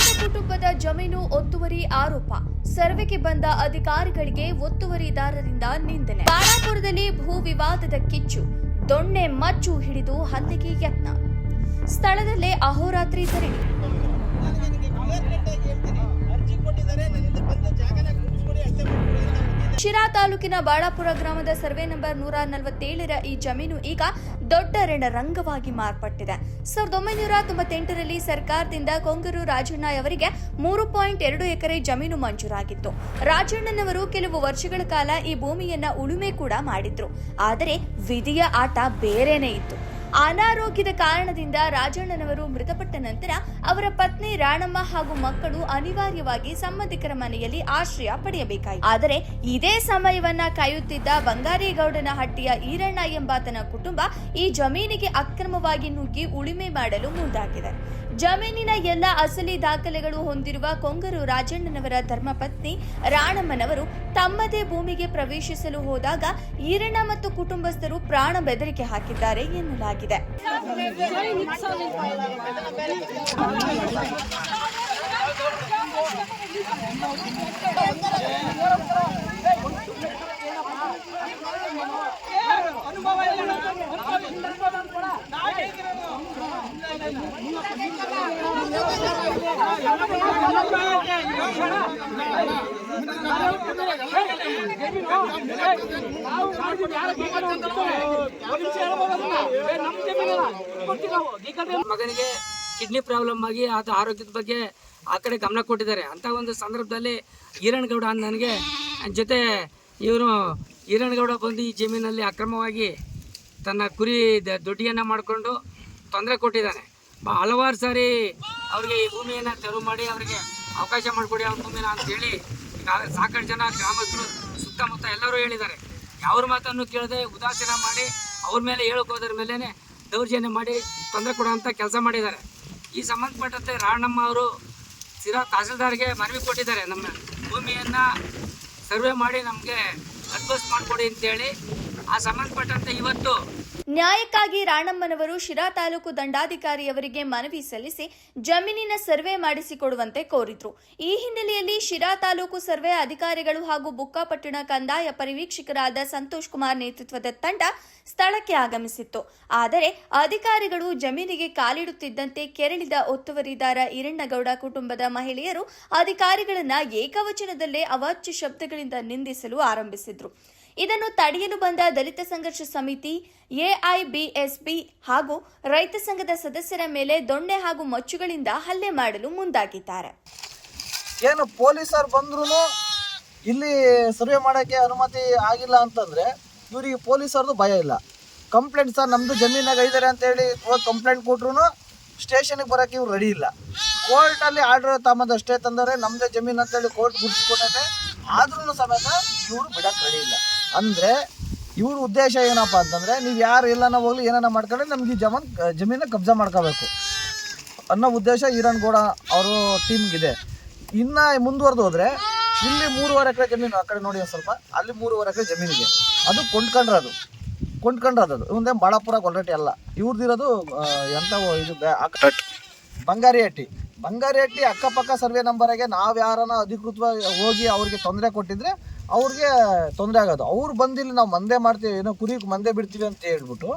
ಮೃತ ಕುಟುಂಬದ ಜಮೀನು ಒತ್ತುವರಿ ಆರೋಪ. ಸರ್ವೆಗೆ ಬಂದ ಅಧಿಕಾರಿಗಳಿಗೆ ಒತ್ತುವರಿದಾರರಿಂದ ನಿಂದನೆ. ಬಾಳಾಪುರದಲ್ಲಿ ಭೂ ವಿವಾದದ ಕಿಚ್ಚು. ದೊಣ್ಣೆ ಮಚ್ಚು ಹಿಡಿದು ಹಲ್ಲೆಗೆ ಯತ್ನ. ಸ್ಥಳದಲ್ಲೇ ಅಹೋರಾತ್ರಿ ಧರಣಿ. ಶಿರಾ ತಾಲೂಕಿನ ಬಾಳಾಪುರ ಗ್ರಾಮದ ಸರ್ವೆ ನಂಬರ್ 147ರ ಈ ಜಮೀನು ಈಗ ದೊಡ್ಡ ರಣರಂಗವಾಗಿ ಮಾರ್ಪಟ್ಟಿದೆ. 1998ರಲ್ಲಿ ಸರ್ಕಾರದಿಂದ ಕೊಂಗೂರು ರಾಜಣ್ಣ ಅವರಿಗೆ 3.2 ಎಕರೆ ಜಮೀನು ಮಂಜೂರಾಗಿತ್ತು. ರಾಜಣ್ಣನವರು ಕೆಲವು ವರ್ಷಗಳ ಕಾಲ ಈ ಭೂಮಿಯನ್ನ ಉಳುಮೆ ಕೂಡ ಮಾಡಿದ್ರು. ಆದರೆ ವಿಧಿಯ ಆಟ ಬೇರೆನೇ ಇತ್ತು. ಅನಾರೋಗ್ಯದ ಕಾರಣದಿಂದ ರಾಜಣ್ಣನವರು ಮೃತಪಟ್ಟ ನಂತರ ಅವರ ಪತ್ನಿ ರಾಣಮ್ಮ ಹಾಗೂ ಮಕ್ಕಳು ಅನಿವಾರ್ಯವಾಗಿ ಸಂಬಂಧಿಕರ ಮನೆಯಲ್ಲಿ ಆಶ್ರಯ ಪಡೆಯಬೇಕಾಯಿತು. ಆದರೆ ಇದೇ ಸಮಯವನ್ನ ಕಾಯುತ್ತಿದ್ದ ಬಂಗಾರೇಗೌಡನ ಹಟ್ಟಿಯ ಈರಣ್ಣ ಎಂಬಾತನ ಕುಟುಂಬ ಈ ಜಮೀನಿಗೆ ಅಕ್ರಮವಾಗಿ ನುಗ್ಗಿ ಉಳುಮೆ ಮಾಡಲು ಮುಂದಾಗಿದೆ. ಜಮೀನಿನ ಎಲ್ಲ ಅಸಲಿ ದಾಖಲೆಗಳು ಹೊಂದಿರುವ ಕೊಂಗೂರು ರಾಜಣ್ಣನವರ ಧರ್ಮಪತ್ನಿ ರಾಣಮ್ಮನವರು ತಮ್ಮದೇ ಭೂಮಿಗೆ ಪ್ರವೇಶಿಸಲು ಹೋದಾಗ ಈರಣ್ಣ ಮತ್ತು ಕುಟುಂಬಸ್ಥರು ಪ್ರಾಣ ಬೆದರಿಕೆ ಹಾಕಿದ್ದಾರೆ ಎನ್ನಲಾಗಿದೆ. ಮಗನಿಗೆ ಕಿಡ್ನಿ ಪ್ರಾಬ್ಲಮ್ ಆಗಿ ಆತ ಆರೋಗ್ಯದ ಬಗ್ಗೆ ಆ ಕಡೆ ಗಮನ ಕೊಟ್ಟಿದ್ದಾರೆ. ಅಂತ ಒಂದು ಸಂದರ್ಭದಲ್ಲಿ ಈರಣ್ಣಗೌಡ ನನಗೆ ಜೊತೆ ಇವನು ಈರಣ್ಣಗೌಡ ಬಂದು ಈ ಜಮೀನಲ್ಲಿ ಅಕ್ರಮವಾಗಿ ತನ್ನ ಕುರಿ ದೊಡ್ಡಿಯನ್ನು ಮಾಡಿಕೊಂಡು ತೊಂದರೆ ಕೊಟ್ಟಿದ್ದಾನೆ. ಹಲವಾರು ಸಾರಿ ಅವ್ರಿಗೆ ಈ ಭೂಮಿಯನ್ನು ತೆರವು ಮಾಡಿ ಅವರಿಗೆ ಅವಕಾಶ ಮಾಡಿಕೊಡಿ ಅವ್ರ ಭೂಮಿನ ಅಂತೇಳಿ ಸಾಕಷ್ಟು ಜನ ಗ್ರಾಮಸ್ಥರು ಸುತ್ತಮುತ್ತ ಎಲ್ಲರೂ ಹೇಳಿದ್ದಾರೆ. ಯಾವ್ರ ಮಾತನ್ನು ಕೇಳದೆ ಉದಾಸೀನ ಮಾಡಿ ಅವ್ರ ಮೇಲೆ ಹೇಳೋಕೋದ್ರ ಮೇಲೇ ದೌರ್ಜನ್ಯ ಮಾಡಿ ತೊಂದರೆ ಕೊಡುವಂಥ ಕೆಲಸ ಮಾಡಿದ್ದಾರೆ. ಈ ಸಂಬಂಧಪಟ್ಟಂತೆ ರಾಣಮ್ಮ ಅವರು ಸಿರಾ ತಹಸೀಲ್ದಾರ್ಗೆ ಮನವಿ ಕೊಟ್ಟಿದ್ದಾರೆ, ನಮ್ಮ ಭೂಮಿಯನ್ನು ಸರ್ವೆ ಮಾಡಿ ನಮಗೆ ಅಡ್ವಸ್ಟ್ ಮಾಡಿಕೊಡಿ ಅಂತೇಳಿ. ಆ ಸಂಬಂಧಪಟ್ಟಂತೆ ಇವತ್ತು ನ್ಯಾಯಕ್ಕಾಗಿ ರಾಣಮ್ಮನವರು ಶಿರಾ ತಾಲೂಕು ದಂಡಾಧಿಕಾರಿಯವರಿಗೆ ಮನವಿ ಸಲ್ಲಿಸಿ ಜಮೀನಿನ ಸರ್ವೆ ಮಾಡಿಸಿಕೊಡುವಂತೆ ಕೋರಿದ್ರು. ಈ ಹಿನ್ನೆಲೆಯಲ್ಲಿ ಶಿರಾ ತಾಲೂಕು ಸರ್ವೆ ಅಧಿಕಾರಿಗಳು ಹಾಗೂ ಬುಕ್ಕಾಪಟ್ಟಣ ಕಂದಾಯ ಪರಿವೀಕ್ಷಕರಾದ ಸಂತೋಷ್ ಕುಮಾರ್ ನೇತೃತ್ವದ ತಂಡ ಸ್ಥಳಕ್ಕೆ ಆಗಮಿಸಿತ್ತು. ಆದರೆ ಅಧಿಕಾರಿಗಳು ಜಮೀನಿಗೆ ಕಾಲಿಡುತ್ತಿದ್ದಂತೆ ಕೆರಳಿದ ಒತ್ತುವರಿದಾರ ಈರಣ್ಣಗೌಡ ಕುಟುಂಬದ ಮಹಿಳೆಯರು ಅಧಿಕಾರಿಗಳನ್ನ ಏಕವಚನದಲ್ಲೇ ಅವಾಚ್ಯ ಶಬ್ದಗಳಿಂದ ನಿಂದಿಸಲು ಆರಂಭಿಸಿದ್ರು. ಇದನ್ನು ತಡೆಯಲು ಬಂದ ದಲಿತ ಸಂಘರ್ಷ ಸಮಿತಿ, ಎಐಬಿಎಸ್ಪಿ ಹಾಗೂ ರೈತ ಸಂಘದ ಸದಸ್ಯರ ಮೇಲೆ ದೊಣ್ಣೆ ಹಾಗೂ ಮಚ್ಚುಗಳಿಂದ ಹಲ್ಲೆ ಮಾಡಲು ಮುಂದಾಗಿದ್ದಾರೆ. ಏನು ಪೊಲೀಸರು ಬಂದ್ರು ಇಲ್ಲಿ ಸರ್ವೆ ಮಾಡೋಕ್ಕೆ ಅನುಮತಿ ಆಗಿಲ್ಲ ಅಂತಂದ್ರೆ ಇವರಿಗೆ ಪೊಲೀಸರದು ಭಯ ಇಲ್ಲ. ಕಂಪ್ಲೇಂಟ್ ಸರ್ ನಮ್ಮದು ಜಮೀನಾಗ ಇದ್ದಾರೆ ಅಂತೇಳಿ ಕಂಪ್ಲೇಂಟ್ ಕೊಟ್ರು ಸ್ಟೇಷನ್ಗೆ ಬರೋಕ್ಕೆ ಇವ್ರು ರೆಡಿ ಇಲ್ಲ. ಕೋರ್ಟಲ್ಲಿ ಆರ್ಡರ್ ತಮ್ಮದಷ್ಟೇ ತಂದರೆ ನಮ್ಮದೇ ಜಮೀನು ಅಂತೇಳಿ ಕೋರ್ಟ್ ಗುರುತಿಸ್ಕೊಟ್ಟೈತೆ. ಆದ್ರೂ ಸಮೇತ ಇವರು ಬಿಡಕ್ಕೆ ರೆಡಿ ಇಲ್ಲ. ಅಂದರೆ ಇವ್ರ ಉದ್ದೇಶ ಏನಪ್ಪ ಅಂತಂದರೆ ನೀವು ಯಾರು ಎಲ್ಲನ ಹೋಗ್ಲಿ ಏನಾನ ಮಾಡ್ಕೊಂಡ್ರೆ ನಮ್ಗೆ ಈ ಜಮೀನ ಕಬ್ಜಾ ಮಾಡ್ಕೋಬೇಕು ಅನ್ನೋ ಉದ್ದೇಶ ಈರಣ್ಣಗೌಡ ಅವರು ಟೀಮ್ಗಿದೆ. ಇನ್ನು ಮುಂದುವರೆದು ಹೋದರೆ ಇಲ್ಲಿ 3.5 ಎಕರೆ ಜಮೀನು, ಆ ಕಡೆ ನೋಡಿ ಒಂದು ಸ್ವಲ್ಪ, ಅಲ್ಲಿ 3.5 ಎಕರೆ ಜಮೀನಿಗೆ ಅದು ಕೊಂಡ್ಕೊಂಡ್ರದು ಇವಂದೇ ಬಾಳಾಪುರ ಗೊಲ್ರಟ್ಟಿ ಅಲ್ಲ, ಇವ್ರದಿರೋದು ಎಂಥ ಇದು ಬಂಗಾರಿ ಹಟ್ಟಿ ಅಕ್ಕಪಕ್ಕ ಸರ್ವೆ ನಂಬರಿಗೆ ನಾವು ಯಾರನ್ನ ಅಧಿಕೃತವಾಗಿ ಹೋಗಿ ಅವ್ರಿಗೆ ತೊಂದರೆ ಕೊಟ್ಟಿದ್ರೆ ಅವ್ರಿಗೆ ತೊಂದರೆ ಆಗೋದು. ಅವ್ರು ಬಂದಿಲ್ಲಿ ನಾವು ಮಂದೆ ಮಾಡ್ತೀವಿ, ಏನೋ ಕುರಿ ಮಂದೆ ಬಿಡ್ತೀವಿ ಅಂತ ಹೇಳ್ಬಿಟ್ಟು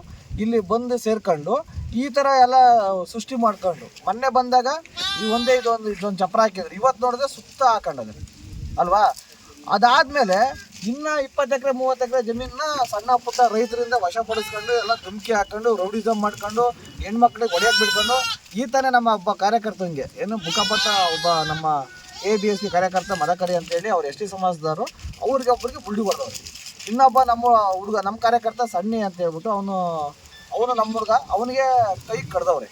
ಇಲ್ಲಿ ಬಂದು ಸೇರ್ಕೊಂಡು ಈ ಥರ ಎಲ್ಲ ಸೃಷ್ಟಿ ಮಾಡ್ಕೊಂಡು ಮೊನ್ನೆ ಬಂದಾಗ ಈ ಇದೊಂದು ಚಪ್ರ ಹಾಕಿದ್ರು. ಇವತ್ತು ನೋಡಿದ್ರೆ ಸುತ್ತ ಹಾಕೊಂಡೋದ್ರೆ ಅಲ್ವಾ. ಅದಾದಮೇಲೆ ಇನ್ನು 20 ಎಕರೆ 30 ಎಕರೆ ಜಮೀನನ್ನ ಸಣ್ಣ ಪುಟ್ಟ ರೈತರಿಂದ ವಶಪಡಿಸ್ಕೊಂಡು ಎಲ್ಲ ಧುಮಕಿ ಹಾಕೊಂಡು ರೌಡಿಸಮ್ ಮಾಡ್ಕೊಂಡು ಹೆಣ್ಮಕ್ಳಿಗೆ ಹೊಡೆಯೋಕೆ ಬಿಡ್ಕೊಂಡು ಈ ಥರ ನಮ್ಮ ಒಬ್ಬ ಕಾರ್ಯಕರ್ತಂಗೆ ಏನು ಬುಕ್ಕಾಪಟ್ಟ ಒಬ್ಬ ನಮ್ಮ ABSP ಕಾರ್ಯಕರ್ತ ಮದಕರಿ ಅಂತೇಳಿ ಅವ್ರು ST ಸಮಾಜದವರು ಒಬ್ಬರಿಗೆ ಬುಲ್ಡಿ ಹೊಡೆದವ್ರು. ಇನ್ನೊಬ್ಬ ನಮ್ಮ ಹುಡುಗ ನಮ್ಮ ಕಾರ್ಯಕರ್ತ ಸಣ್ಣಿ ಅಂತ ಹೇಳ್ಬಿಟ್ಟು ಅವನು ನಮ್ಮ ಹುಡುಗ ಅವನಿಗೆ ಕೈ ಕಡ್ದವ್ರೆ,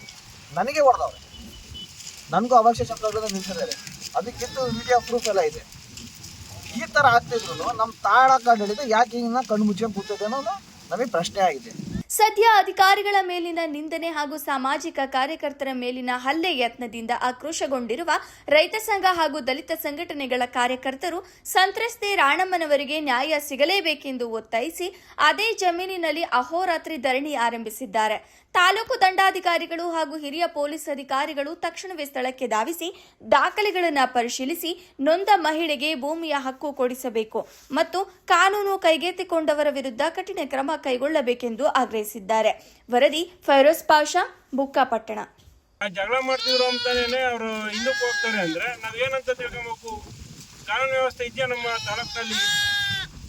ನನಗೆ ಹೊಡೆದವ್ರೆ, ನನಗೂ ಅವಶ್ಯ ಶಬ್ದಗಳನ್ನ ನಿಲ್ಸಿದ್ದಾರೆ. ಅದಕ್ಕಿಂತ ವಿಡಿಯೋ ಪ್ರೂಫ್ ಎಲ್ಲ ಇದೆ. ಈ ಥರ ಆಗ್ತಿದ್ರು ನಮ್ಮ ತಾಳಕ್ಕಾಡಳಿತ ಯಾಕೆ ಹಿಂಗೆ ಕಣ್ಣು ಮುಚ್ಕೊಂಡು ಕೂತಿದೆ ಅನ್ನೋದು ನಮಗೆ ಪ್ರಶ್ನೆ ಆಗಿದೆ. ಸದ್ಯ ಅಧಿಕಾರಿಗಳ ಮೇಲಿನ ನಿಂದನೆ ಹಾಗೂ ಸಾಮಾಜಿಕ ಕಾರ್ಯಕರ್ತರ ಮೇಲಿನ ಹಲ್ಲೆ ಯತ್ನದಿಂದ ಆಕ್ರೋಶಗೊಂಡಿರುವ ರೈತ ಸಂಘ ಹಾಗೂ ದಲಿತ ಸಂಘಟನೆಗಳ ಕಾರ್ಯಕರ್ತರು ಸಂತ್ರಸ್ತೆ ರಾಣಮ್ಮನವರಿಗೆ ನ್ಯಾಯ ಸಿಗಲೇಬೇಕೆಂದು ಒತ್ತಾಯಿಸಿ ಅದೇ ಜಮೀನಿನಲ್ಲಿ ಅಹೋರಾತ್ರಿ ಧರಣಿ ಆರಂಭಿಸಿದ್ದಾರೆ. ತಾಲೂಕು ದಂಡಾಧಿಕಾರಿಗಳು ಹಾಗೂ ಹಿರಿಯ ಪೊಲೀಸ್ ಅಧಿಕಾರಿಗಳು ತಕ್ಷಣವೇ ಸ್ಥಳಕ್ಕೆ ಧಾವಿಸಿ ದಾಖಲೆಗಳನ್ನು ಪರಿಶೀಲಿಸಿ ನೊಂದ ಮಹಿಳೆಗೆ ಭೂಮಿಯ ಹಕ್ಕು ಕೊಡಿಸಬೇಕು ಮತ್ತು ಕಾನೂನು ಕೈಗೆತ್ತಿಕೊಂಡವರ ವಿರುದ್ಧ ಕಠಿಣ ಕ್ರಮ ಕೈಗೊಳ್ಳಬೇಕೆಂದು ಆಗ್ರಹಿಸಿದ್ದಾರೆ. ವರದಿ ಫೈರೋಜ್ ಪಾಷಾ, ಬುಕ್ಕಾಪಟ್ಟಣ. ಜಗಳ ಮಾಡ್ತಿದ್ರು ಅಂತಾನೆ ಅವರು ಹಿಂದಕ್ಕೆ ಹೋಗ್ತಾರೆ ಅಂದ್ರೆ ನಾವೇನಂತ ತಿಳ್ಕೊಬೇಕು? ಕಾನೂನು ವ್ಯವಸ್ಥೆ ಇದೆಯಾ ನಮ್ಮ ತಾಲೂಕಿನಲ್ಲಿ?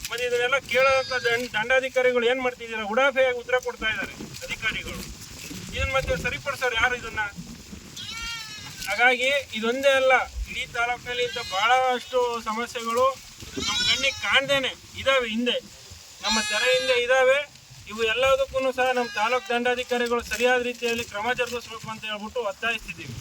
ಮತ್ತೆ ಇದನ್ನೆಲ್ಲ ಕೇಳೋಂಥ ದಂಡಾಧಿಕಾರಿಗಳು ಏನ್ ಮಾಡ್ತಿದ್ದೀರಾ? ಉಡಾಫೆಯಾಗಿ ಉತ್ತರ ಕೊಡ್ತಾ ಇದ್ದಾರೆ ಅಧಿಕಾರಿಗಳು. ಇದನ್ನ ಮತ್ತೆ ಸರಿಪಡಿಸೋರು ಯಾರು ಇದನ್ನ? ಹಾಗಾಗಿ ಇದೊಂದೇ ಅಲ್ಲ, ಇಡೀ ತಾಲೂಕಿನಲ್ಲಿ ಇಂಥ ಬಹಳಷ್ಟು ಸಮಸ್ಯೆಗಳು ನಮ್ಮ ಕಣ್ಣಿಗೆ ಕಾಣ್ದೇನೆ ಇದಾವೆ, ಹಿಂದೆ ನಮ್ಮ ತೆರೆ ಹಿಂದೆ ಇದಾವೆ. ಇವು ಎಲ್ಲದಕ್ಕೂ ಸಹ ನಮ್ಮ ತಾಲೂಕು ದಂಡಾಧಿಕಾರಿಗಳು ಸರಿಯಾದ ರೀತಿಯಲ್ಲಿ ಕ್ರಮ ಜರುಗಿಸ್ಬೇಕು ಅಂತ ಹೇಳ್ಬಿಟ್ಟು ಒತ್ತಾಯಿಸ್ತಿದ್ದೀವಿ.